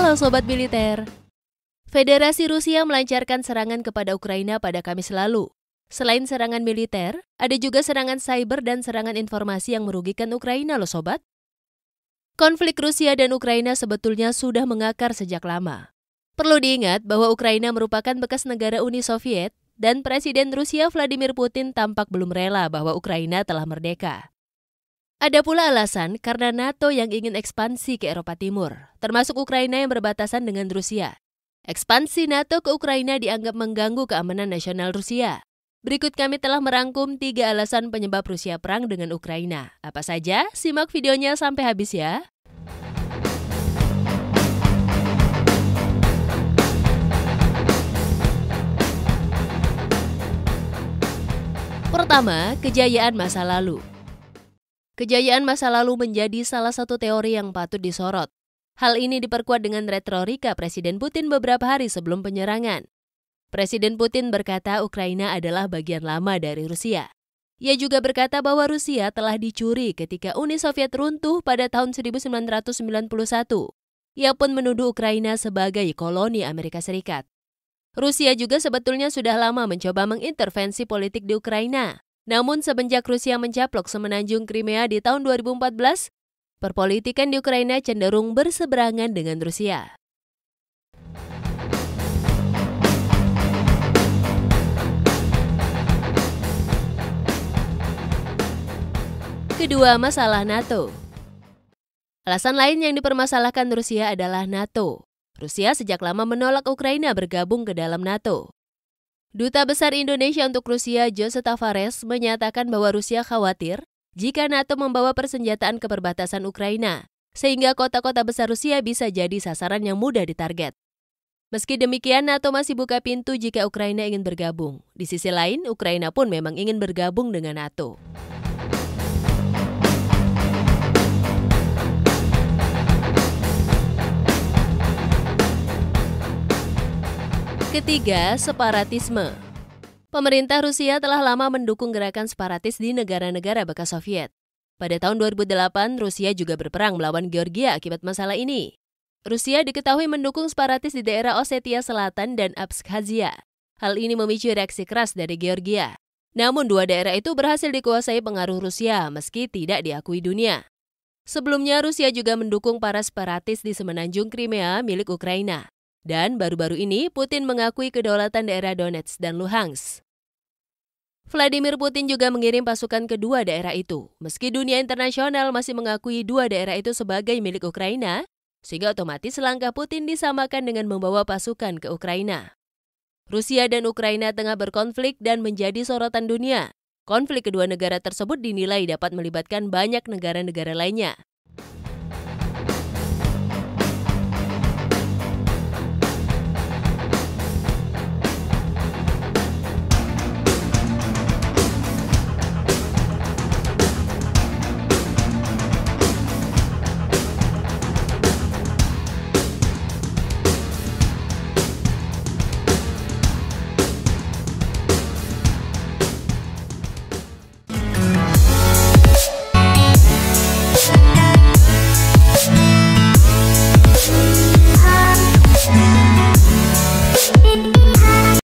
Halo Sobat Militer. Federasi Rusia melancarkan serangan kepada Ukraina pada Kamis lalu. Selain serangan militer, ada juga serangan cyber dan serangan informasi yang merugikan Ukraina loh Sobat. Konflik Rusia dan Ukraina sebetulnya sudah mengakar sejak lama. Perlu diingat bahwa Ukraina merupakan bekas negara Uni Soviet dan Presiden Rusia Vladimir Putin tampak belum rela bahwa Ukraina telah merdeka. Ada pula alasan karena NATO yang ingin ekspansi ke Eropa Timur, termasuk Ukraina yang berbatasan dengan Rusia. Ekspansi NATO ke Ukraina dianggap mengganggu keamanan nasional Rusia. Berikut kami telah merangkum 3 alasan penyebab Rusia perang dengan Ukraina. Apa saja? Simak videonya sampai habis ya. Pertama, kejayaan masa lalu. Kejayaan masa lalu menjadi salah satu teori yang patut disorot. Hal ini diperkuat dengan retorika Presiden Putin beberapa hari sebelum penyerangan. Presiden Putin berkata Ukraina adalah bagian lama dari Rusia. Ia juga berkata bahwa Rusia telah dicuri ketika Uni Soviet runtuh pada tahun 1991. Ia pun menuduh Ukraina sebagai koloni Amerika Serikat. Rusia juga sebetulnya sudah lama mencoba mengintervensi politik di Ukraina. Namun semenjak Rusia mencaplok semenanjung Crimea di tahun 2014, perpolitikan di Ukraina cenderung berseberangan dengan Rusia. Kedua, masalah NATO. Alasan lain yang dipermasalahkan Rusia adalah NATO. Rusia sejak lama menolak Ukraina bergabung ke dalam NATO. Duta Besar Indonesia untuk Rusia, Jose Tavares, menyatakan bahwa Rusia khawatir jika NATO membawa persenjataan ke perbatasan Ukraina, sehingga kota-kota besar Rusia bisa jadi sasaran yang mudah ditarget. Meski demikian, NATO masih buka pintu jika Ukraina ingin bergabung. Di sisi lain, Ukraina pun memang ingin bergabung dengan NATO. Ketiga, separatisme. Pemerintah Rusia telah lama mendukung gerakan separatis di negara-negara bekas Soviet. Pada tahun 2008, Rusia juga berperang melawan Georgia akibat masalah ini. Rusia diketahui mendukung separatis di daerah Ossetia Selatan dan Abkhazia. Hal ini memicu reaksi keras dari Georgia. Namun dua daerah itu berhasil dikuasai pengaruh Rusia meski tidak diakui dunia. Sebelumnya, Rusia juga mendukung para separatis di semenanjung Crimea milik Ukraina. Dan baru-baru ini Putin mengakui kedaulatan daerah Donetsk dan Luhansk. Vladimir Putin juga mengirim pasukan ke dua daerah itu, meski dunia internasional masih mengakui dua daerah itu sebagai milik Ukraina, sehingga otomatis langkah Putin disamakan dengan membawa pasukan ke Ukraina. Rusia dan Ukraina tengah berkonflik dan menjadi sorotan dunia. Konflik kedua negara tersebut dinilai dapat melibatkan banyak negara-negara lainnya.